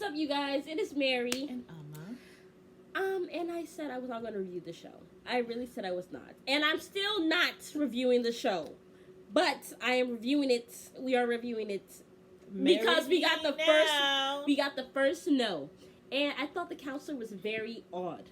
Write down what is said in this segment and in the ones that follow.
up, you guys? It is Mary. And Amma. And I said I was not going to review the show. I really said I was not. And I'm still not reviewing the show. But I am reviewing it. We are reviewing it because we got the first no. And I thought the counselor was very odd.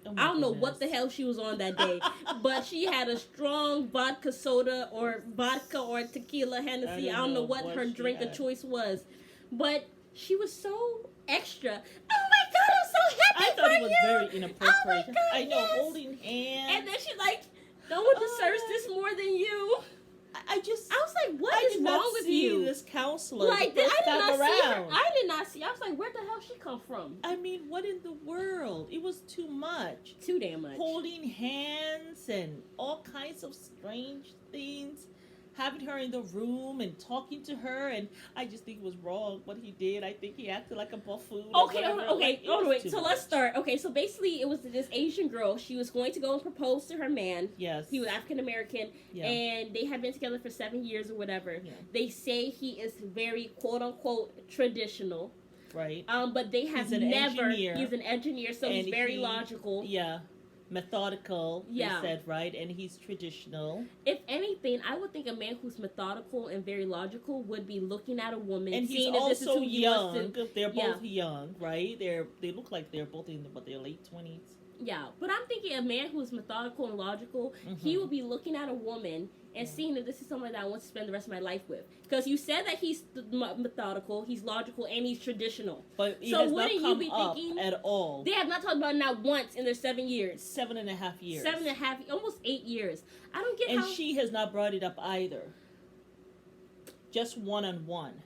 Oh I don't know goodness. what the hell she was on that day, but she had a strong vodka soda or vodka or tequila Hennessy. I don't know what her drink of choice was, but she was so extra. Oh my God, I'm so happy I thought for it was you. very inappropriate. Oh my God, I know, yes. holding hands. And then she's like, no one deserves this more than you. I was like, what is did not wrong with see you? this counselor Like, the I first did time not see her. around. I did not see. I was like, where the hell she come from? I mean, what in the world? It was too much. Too damn much. Holding hands and all kinds of strange things. Having her in the room and talking to her, and I just think it was wrong what he did. I think he acted like a buffoon. Okay, Like, wait. So let's start. Okay, so basically, it was this Asian girl. She was going to go and propose to her man. Yes. He was African American, and they had been together for 7 years or whatever. Yeah. They say he is very quote unquote traditional. Right. But they have He's an never. engineer. He's an engineer, so he's very logical. Yeah. Methodical, Yeah. they said, right? And he's traditional. If anything, I would think a man who's methodical and very logical would be looking at a woman, And he's seeing if this is also who he young. wants to. They're both young, right? They look like they're both in their late 20s. Yeah, but I'm thinking a man who's methodical and logical, he will be looking at a woman and seeing if this is someone that I want to spend the rest of my life with. Because you said that he's methodical, he's logical, and he's traditional. But it So has not wouldn't you come be up thinking- at all. They have not talked about it not once in their 7 years. 7.5 years. 7.5, almost 8 years. I don't get And how... she has not brought it up either. Just one-on-one.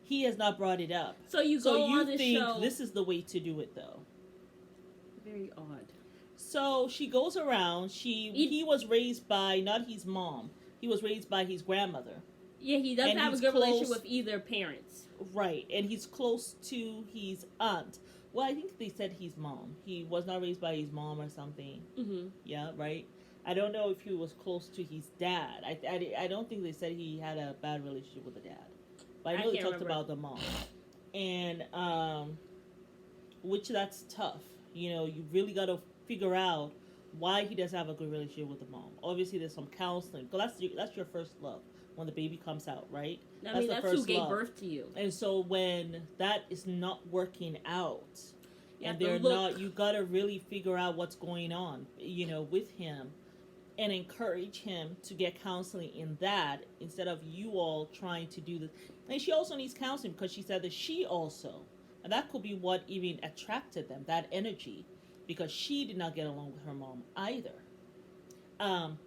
He has not brought it up. So you go So you on the think show... this is the way to do it, though? Very odd. So she goes around. He was raised by not his mom. He was raised by his grandmother. Yeah, he doesn't And have a he's good relationship close- with either parents. Right, and he's close to his aunt. Well, I think they said his mom. He was not raised by his mom or something. Mm-hmm. Yeah, right. I don't know if he was close to his dad. I don't think they said he had a bad relationship with the dad. But I know they talked about the mom. And, which that's tough. You know, you really got to figure out why he doesn't have a good relationship with the mom. Obviously, there's some counseling. Because that's your first love when the baby comes out, right? I mean, that's who gave birth to you. And so when that is not working out, and have to they're look. not, you got to really figure out what's going on, you know, with him, and encourage him to get counseling in that instead of you all trying to do this. And she also needs counseling because she said that she also, and that could be what even attracted them, that energy, because she did not get along with her mom either.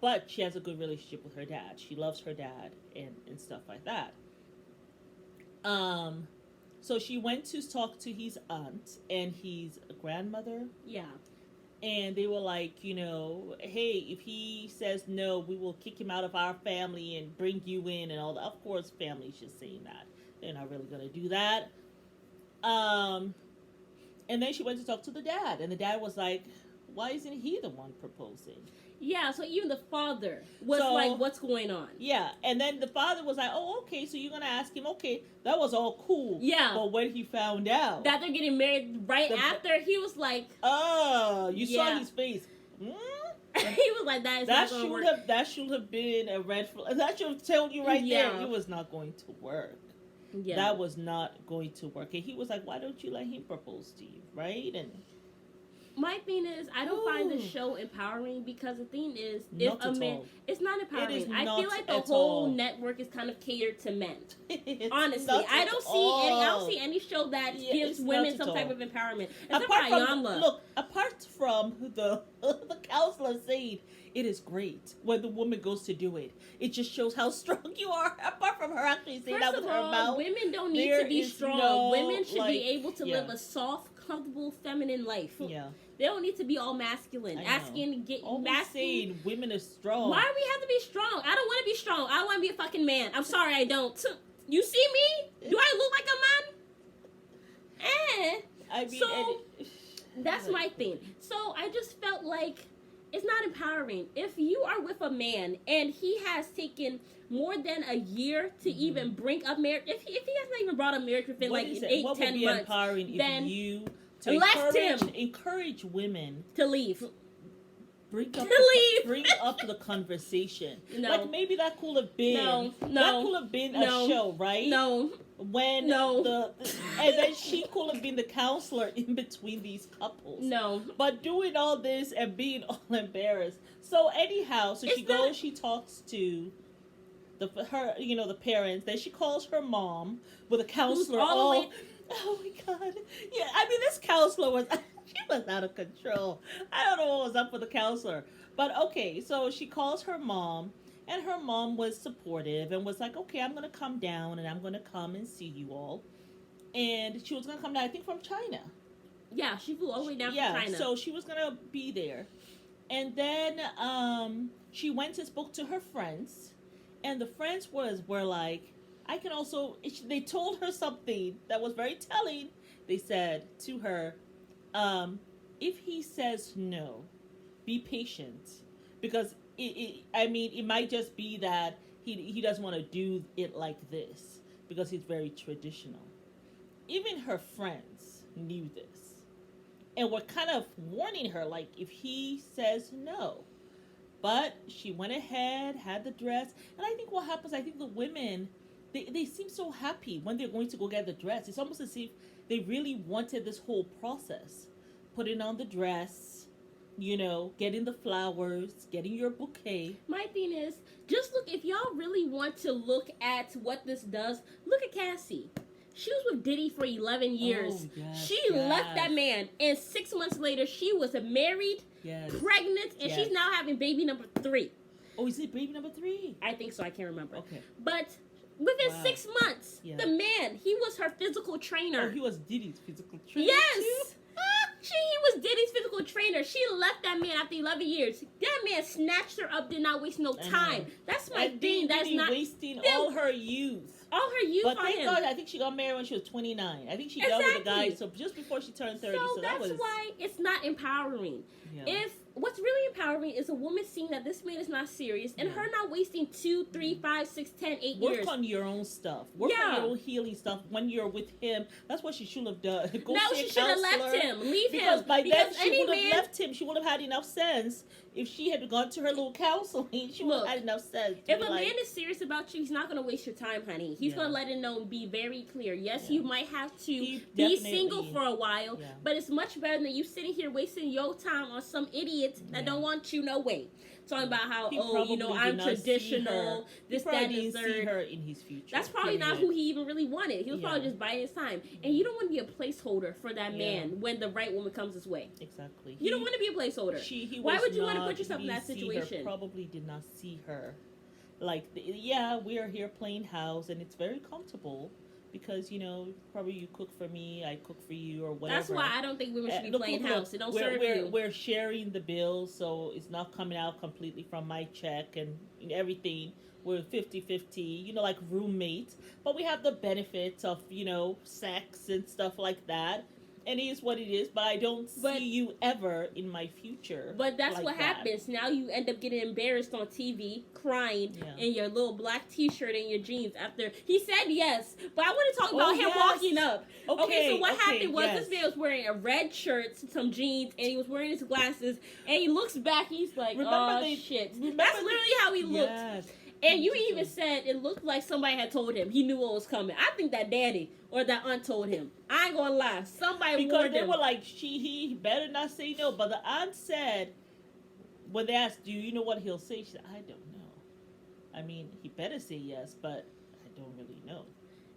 But she has a good relationship with her dad. She loves her dad and stuff like that. So she went to talk to his aunt and his grandmother. Yeah. And they were like, you know, hey, if he says no, we will kick him out of our family and bring you in and all that. Of course, family's just saying that. They're not really going to do that. And then she went to talk to the dad. And the dad was like, why isn't he the one proposing? Yeah, so even the father was like, what's going on? Yeah, and then the father was like, oh, okay, so you're going to ask him, okay, that was all cool. Yeah. But when he found out that they're getting married right after, he was like... Oh, you saw his face. He was like, that should have been a red flag. That should have told you right there it was not going to work. Yeah. That was not going to work. And he was like, why don't you let him propose to you, right? And my thing is, I don't find the show empowering because the thing is, if a man, it's not empowering. I feel like the whole network is kind of catered to men. Honestly, I don't see any show that gives women some type of empowerment. Apart from the counselor saying it is great when the woman goes to do it, it just shows how strong you are. Apart from her actually saying that with her mouth, women don't need to be strong. Women should be able to live a soft, comfortable, feminine life. Yeah. They don't need to be all masculine. Saying women are strong. Why do we have to be strong? I don't want to be strong. I want to be a fucking man. I'm sorry, I don't. You see me? Do I look like a man? I mean, so that's my thing. So I just felt like It's not empowering. If you are with a man and he has taken more than a year to even bring up marriage, if he has not even brought up marriage within What like is it? 8, What 10 would be months, empowering then if you to left him encourage women to leave. bring up To leave. bring up the conversation. No. Like maybe that could have been that could have been a show, right? No. When No. and then she could have been the counselor in between these couples. No. But doing all this and being all embarrassed. So anyhow, so she goes, she talks to the parents. Then she calls her mom with a counselor. Oh my god! Yeah, I mean this counselor was she was out of control. I don't know what was up with the counselor, but okay. So she calls her mom. And her mom was supportive and was like, okay, I'm going to come down and I'm going to come and see you all. And she was going to come down, I think, from China. Yeah, she flew all the way down from China. So she was going to be there. And then she went and spoke to her friends. And the friends were like, I can also, they told her something that was very telling. They said to her, if he says no, be patient. Because it might just be that he doesn't want to do it like this because he's very traditional. Even her friends knew this and were kind of warning her, like, if he says no. But she went ahead, had the dress, and I think what happens, I think the women, they seem so happy when they're going to go get the dress. It's almost as if they really wanted this whole process. Putting on the dress, getting the flowers, getting your bouquet. My thing is, just look, if y'all really want to look at what this does, look at Cassie. She was with Diddy for 11 years. Oh, yes, she left that man, and 6 months later, she was married, pregnant, and she's now having baby number 3. Oh, is it baby number 3? I think so. I can't remember. Okay. But within 6 months, the man, he was her physical trainer. Oh, he was Diddy's physical trainer. Yes. Too? He was Diddy's physical trainer. She left that man after 11 years. That man snatched her up, did not waste no time. That's my thing. That's not wasting all her youth. All her youth but on thank him. God, I think she got married when she was 29. I think she got with a guy so just before she turned 30. So that's why it's not empowering. Yeah. If what's really empowering is a woman seeing that this man is not serious and her not wasting 2, 3, 5, 6, 10, 8 years. Work on your own stuff. Work on your own healing stuff when you're with him. That's what she should have done. Go no, see she a should have left him. Leave him. By then she would have man... left him. She would have had enough sense. If she had gone to her little counseling, she would have had enough sense. If a man is serious about you, he's not going to waste your time, honey. He's going to let it know and be very clear. Yes, you might have to be single for a while, but it's much better than you sitting here wasting your time on some idiot that don't want you no way. Talking about how, I'm traditional, this, that, and the third. See her in his future. That's probably not who he even really wanted. He was probably just biding his time. And you don't want to be a placeholder for that man when the right woman comes his way. Exactly. You don't want to be a placeholder. Why would you want to put yourself in that situation? Probably did not see her. Like, we are here playing house, and it's very comfortable. Because, probably you cook for me, I cook for you, or whatever. That's why I don't think women should be playing house. It don't serve you. We're sharing the bills, so it's not coming out completely from my check and everything. We're 50-50, like roommates. But we have the benefits of, sex and stuff like that. And it is what it is, but I don't see you ever in my future. But that's what happens. Now you end up getting embarrassed on TV, crying in your little black t-shirt and your jeans after he said yes. But I want to talk about him walking up. Okay, so what happened was this man was wearing a red shirt, some jeans, and he was wearing his glasses, and he looks back, he's like, shit. That's literally how he looked. Yes. And you even said it looked like somebody had told him. He knew what was coming. I think that daddy or that aunt told him. I ain't gonna lie. Somebody warned him. Because they were like, he better not say no. But the aunt said, when they asked, do you know what he'll say? She said, I don't know. I mean, he better say yes, but I don't really know.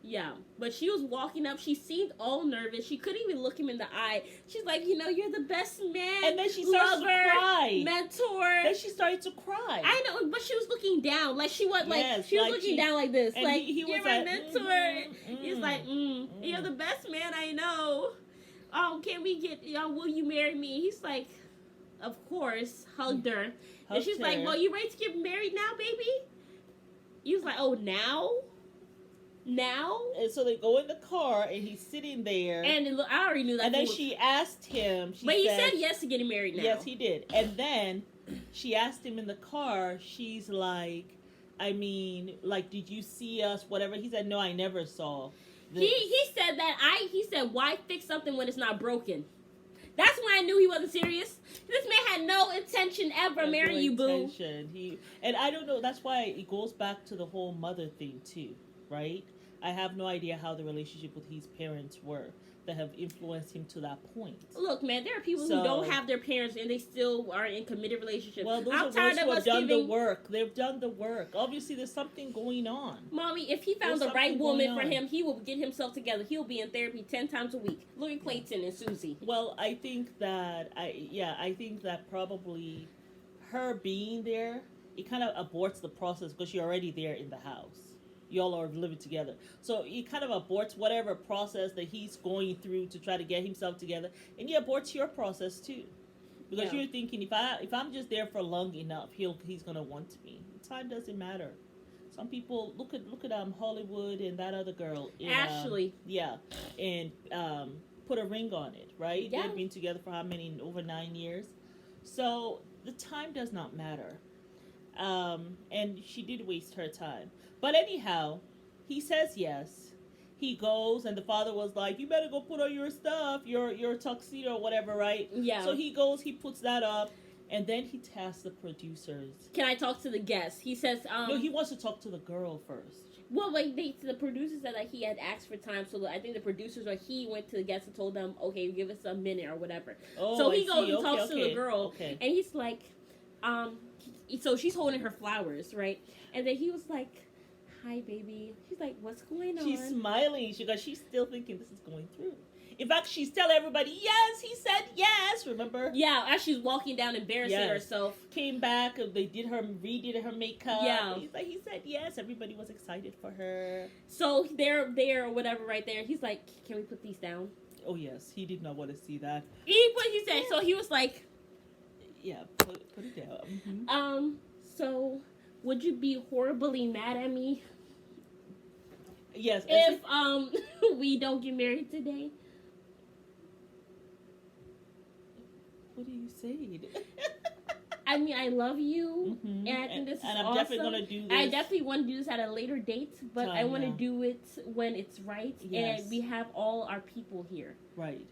Yeah, but she was walking up. She seemed all nervous. She couldn't even look him in the eye. She's like, you're the best man. And then she started to cry. Mentor. Then she started to cry. I know, but she was looking down. Like, she was she was looking down like this. And like, he you're was my mentor. He's like, you're the best man I know. Can we get, will you marry me? He's like, of course. Hugged her. And she's like, well, you ready to get married now, baby? He was like, oh, now? And so they go in the car, and he's sitting there. And I already knew that. And then she asked him. But he said yes to getting married now. Yes, he did. And then she asked him in the car, she's like, I mean, like, did you see us, whatever? He said, no, I never saw this. He said that he said, why fix something when it's not broken? That's when I knew he wasn't serious. This man had no intention ever marrying you, boo. And I don't know, that's why it goes back to the whole mother thing too, right? I have no idea how the relationship with his parents were that have influenced him to that point. Look, man, there are people who don't have their parents and they still are in committed relationships. Well, those are those who have done the work. They've done the work. Obviously, there's something going on. Mommy, if he found the right woman for him, he will get himself together. He'll be in therapy 10 times a week. Look at Clayton and Susie. Well, I think that probably her being there, it kind of aborts the process because you're already there in the house. Y'all are living together. So he kind of aborts whatever process that he's going through to try to get himself together. And he aborts your process too. Because you're thinking, if I'm just there for long enough, he's gonna want me. Time doesn't matter. Some people look at Hollywood and that other girl Ashley. And put a ring on it, right? Yeah. They've been together for how many? Over 9 years. So the time does not matter. And she did waste her time. But anyhow, he says yes. He goes, and the father was like, you better go put on your stuff, your tuxedo or whatever, right? Yeah. So he goes, he puts that up, and then he tasks the producers. Can I talk to the guests? He says, no, he wants to talk to the girl first. Well, like, the producers said that he had asked for time, so I think the producers, or he went to the guests and told them, okay, give us a minute or whatever. Oh, so he goes and talks to the girl, and he's like, so she's holding her flowers, right? And then he was like, hi, baby. She's like, what's going on? She's smiling because she's still thinking this is going through. In fact, she's telling everybody, yes, he said yes, remember? Yeah, as she's walking down embarrassing herself. Came back, they redid her makeup. Yeah. He's like, he said yes, everybody was excited for her. So they're there or whatever right there. He's like, can we put these down? Oh, yes, he did not want to see that. He said, so he was like, yeah, put it down. Mm-hmm. So would you be horribly mad at me? Yes. If we don't get married today? What are you saying? I mean, I love you, and I think this is and I'm awesome. definitely gonna do this. I definitely want to do this at a later date, but I want to do it when it's right, and we have all our people here. Right.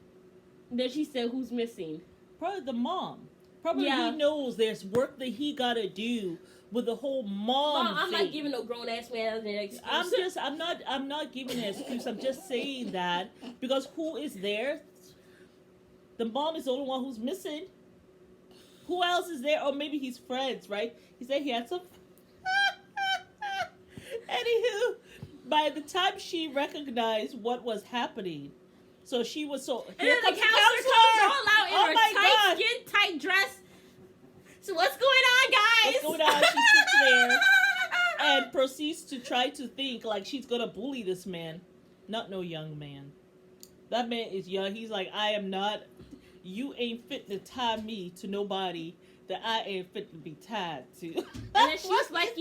Then she said, "Who's missing?" Probably the mom. Probably he knows there's work that he gotta do with the whole mom I'm thing. not giving no grown ass man an excuse. I'm not giving an excuse. I'm just saying that because who is there? The mom is the only one who's missing. Who else is there? Or maybe he's friends, right? He said he had some. Anywho, by the time she recognized what was happening, so she was so. And then the counselor comes all out in her tight, skin-tight dress. So what's going on, guys? What's going on? She sits there and proceeds to try to think like she's gonna bully this man. Not no young man. That man is young. He's like, I am not. You ain't fit to tie me to nobody that I ain't fit to be tied to. And then she's like,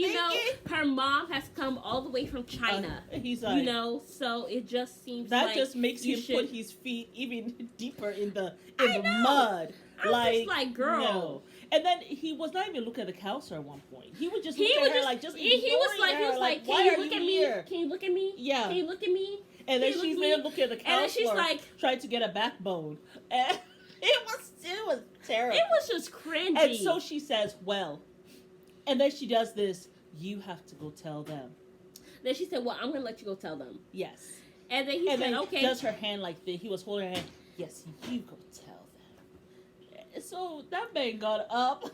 her mom has come all the way from China. He's like, so it just seems that like just makes him put his feet even deeper in the mud. I'm just like, girl. No. And then he was not even looking at the counselor at one point. He would just look at her like, just he was like, can you look at me? Can you look at me? Yeah. Can you look at me? And then she's there looking at the counselor, and then she's like, trying to get a backbone. And it was terrible. It was just cringy. And so she says, well, and then she does this, you have to go tell them. Then she said, well, I'm going to let you go tell them. Yes. And then he said, okay. Does her hand like this. He was holding her hand. Yes, you go tell them. So that man got up.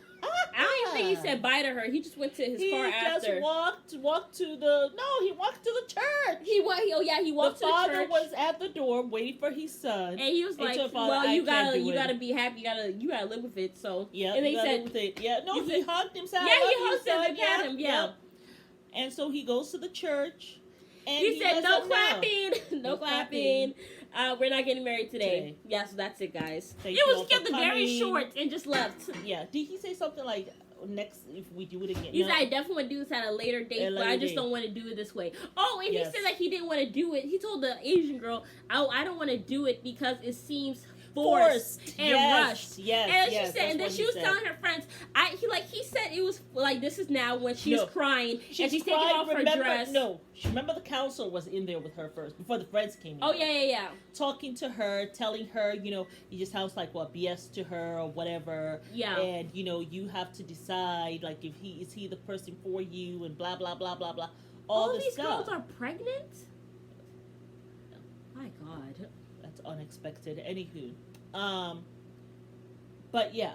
I don't even think he said bye to her. He just went to his car after. He just walked to the church. He walked to the church. The father was at the door waiting for his son. And he was like, well, you gotta be happy. You gotta live with it. So, yeah. And they said, with it. Yeah, no, he hugged him. Yeah, he hugged him and pat him. Yeah. And so he goes to the church. And he said, no clapping. No clapping. We're not getting married today. Yeah, so that's it, guys. It was kept very short and just left. Yeah. Did he say something like, next, if we do it again? He said, I definitely want to do this at a later date, but I just don't want to do it this way. Oh, and he said that he didn't want to do it. He told the Asian girl, I don't want to do it because it seems forced and yes, rushed. Yes, And yes, she said, and then she was telling her friends, he said it was like, this is now when she's crying and she's taking off her dress. No, remember the counselor was in there with her first before the friends came in. Oh yeah. Talking to her, telling her, you just sounds like BS to her or whatever. Yeah. And you have to decide like if he is the person for you and blah blah blah blah blah. All these stuff. girls are pregnant? My God. That's unexpected. Anywho. But yeah.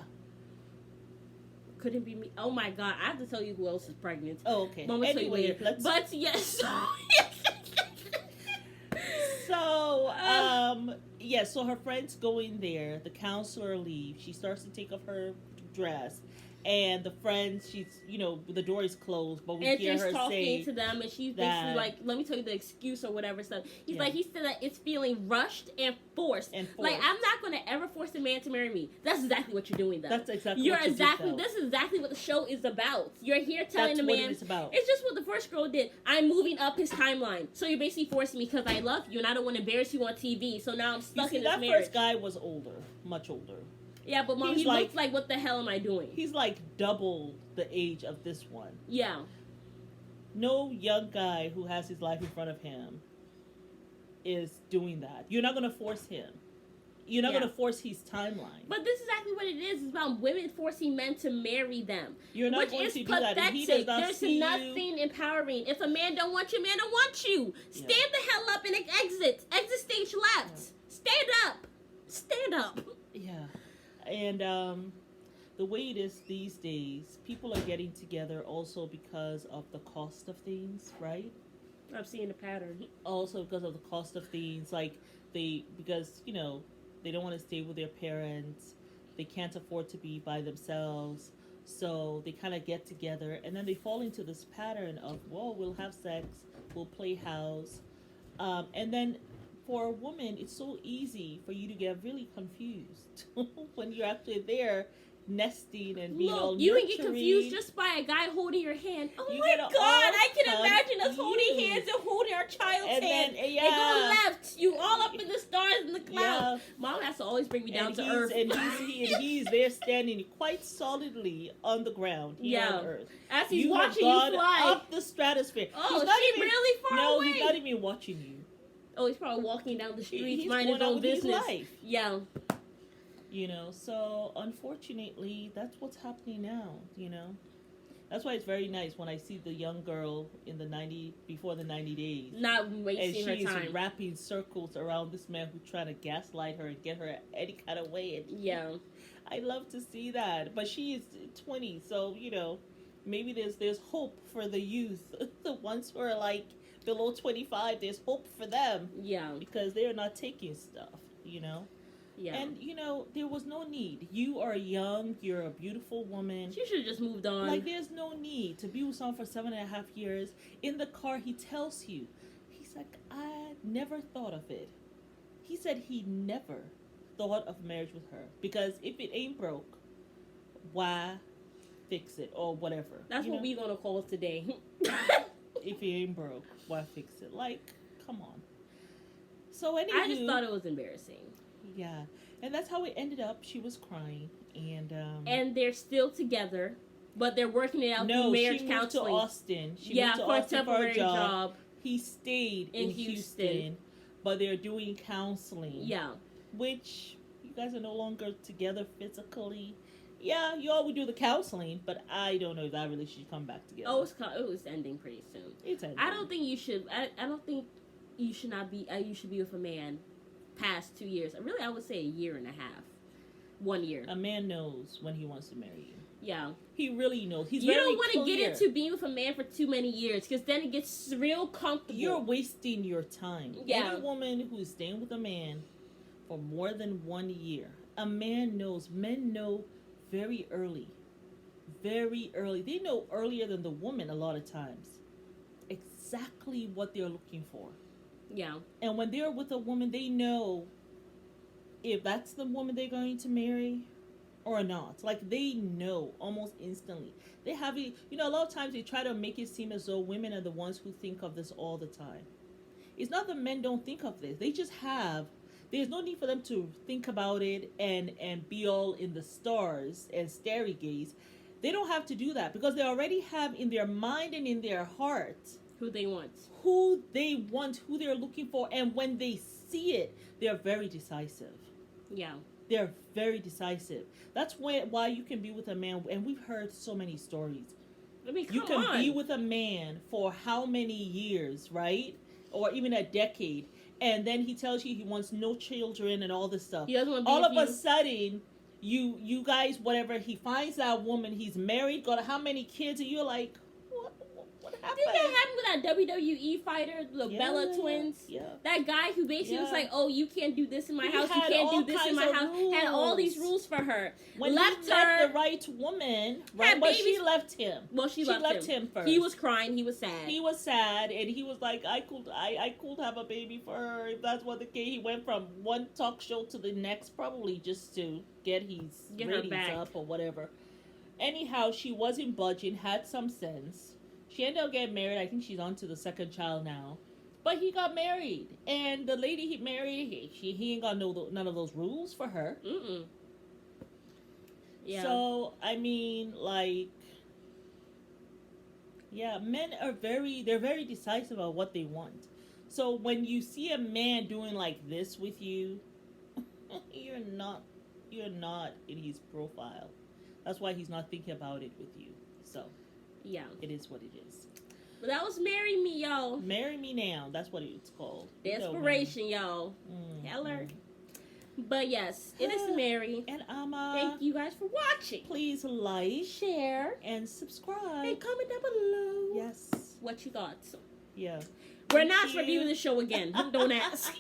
Couldn't be me. Oh my God. I have to tell you who else is pregnant. Oh, okay. Mama Anyway, let's... But yes. So her friends go in there. The counselor leaves. She starts to take off her dress. And the friends, she's, the door is closed, but we hear her say... And she's talking to them, and she's basically like, let me tell you the excuse or whatever stuff. He said that it's feeling rushed and forced. Like, I'm not going to ever force a man to marry me. That's exactly what you're doing, though. That's exactly what you did, This is exactly what the show is about. You're here telling the man... That's what it's about. It's just what the first girl did. I'm moving up his timeline. So you're basically forcing me because I love you, and I don't want to embarrass you on TV. So now I'm stuck in this marriage. That first guy was older. Much older. Yeah, but Mom, he looks like, what the hell am I doing? He's like double the age of this one. Yeah. No young guy who has his life in front of him is doing that. You're not going to force him. You're not going to force his timeline. But this is exactly what it is. It's about women forcing men to marry them. You're not going to do that. And he does not There's nothing empowering. If a man don't want you, man don't want you. Stand the hell up and exit. Exit stage left. Yeah. Stand up. Stand up. Yeah. And the way it is these days, people are getting together also because of the cost of things, right? I'm seeing a pattern. Also because of the cost of things, like because they don't want to stay with their parents, they can't afford to be by themselves, so they kind of get together, and then they fall into this pattern of, well, we'll have sex, we'll play house, and then for a woman, it's so easy for you to get really confused when you're actually there nesting and being all nurturing. You can get confused just by a guy holding your hand. Oh my God, I can imagine us holding hands and holding our child's hand. And go left. You all up in the stars and the clouds. Yeah. Mom has to always bring me down to earth. And he's there standing quite solidly on the ground here on earth. As he's watching you fly. Up the stratosphere. Oh, she's really far away. No, he's not even watching you. Oh, he's probably walking down the street, minding his own business. His life. Yeah. So unfortunately, that's what's happening now, That's why it's very nice when I see the young girl before the 90 days. Not wasting her time. And she's wrapping circles around this man who's trying to gaslight her and get her any kind of way. And I love to see that. But she is 20, so, maybe there's hope for the youth. The ones who are like below 25, there's hope for them. Yeah. Because they're not taking stuff, Yeah. And, there was no need. You are young. You're a beautiful woman. She should have just moved on. Like, there's no need to be with someone for 7.5 years. In the car, he tells you, he's like, I never thought of it. He said he never thought of marriage with her. Because if it ain't broke, why fix it or whatever? That's what we're going to call it today. If it ain't broke, why fix it? Like, come on. So anyway, I just thought it was embarrassing. Yeah, and that's how it ended up. She was crying, and they're still together, but they're working it out through marriage counseling. No, she moved to Austin. She moved to Austin for a job. He stayed in Houston, but they're doing counseling. Yeah, which you guys are no longer together physically. Yeah, you all would do the counseling, but I don't know if that relationship should come back together. Oh, it was ending pretty soon. It's ending. I don't think you should. I don't think you should not be. You should be with a man past 2 years. Really, I would say a year and a half. 1 year. A man knows when he wants to marry you. Yeah. He really knows. He's you very don't want to clear. get into being with a man for too many years, because then it gets real comfortable. You're wasting your time. Yeah. Any woman who's staying with a man for more than 1 year, a man knows. Men know very early. Very early. They know earlier than the woman a lot of times exactly what they're looking for. Yeah. And when they're with a woman, they know if that's the woman they're going to marry or not. Like, they know almost instantly. They have a lot of times they try to make it seem as though women are the ones who think of this all the time. It's not that men don't think of this. They just have there's no need for them to think about it and be all in the stars and starry gaze. They don't have to do that because they already have in their mind and in their heart who they want, who they're looking for, and when they see it, they're very decisive. Yeah. They're very decisive. That's why you can be with a man, and we've heard so many stories. I mean, You can be with a man for how many years, right? Or even a decade, and then he tells you he wants no children and all this stuff. He doesn't want to be all with of you. a sudden, you guys, whatever, he finds that woman, he's married, got how many kids, and you're like, what happened? Did that happen with that WWE fighter, the Bella twins? Yeah. That guy who basically was like, "Oh, you can't do this in my house. You had can't all do this in kinds my of house." Had all these rules for her. When left he met her. the right woman, right? Had But babies. she left him. Well, she left him first. He was crying. He was sad. He was sad, and he was like, I could have a baby for her if that's what the case. He went from one talk show to the next, probably just to get his her ratings back up or whatever. Anyhow, she wasn't budging, had some sense. She ended up getting married. I think she's on to the second child now. But he got married, and the lady he married, he ain't got none of those rules for her. Mm-mm. Yeah. So I mean, like, yeah, men are they're very decisive about what they want. So when you see a man doing like this with you, you're not in his profile. That's why he's not thinking about it with you. So yeah, it is what it is. But that was "Marry Me," y'all. Marry Me Now. That's what it's called. Desperation, y'all. Heller. But yes, it is Mary. And thank you guys for watching. Please like, share, and subscribe. and comment down below. Yes. What you got? Yeah. We're not reviewing the show again. Don't ask.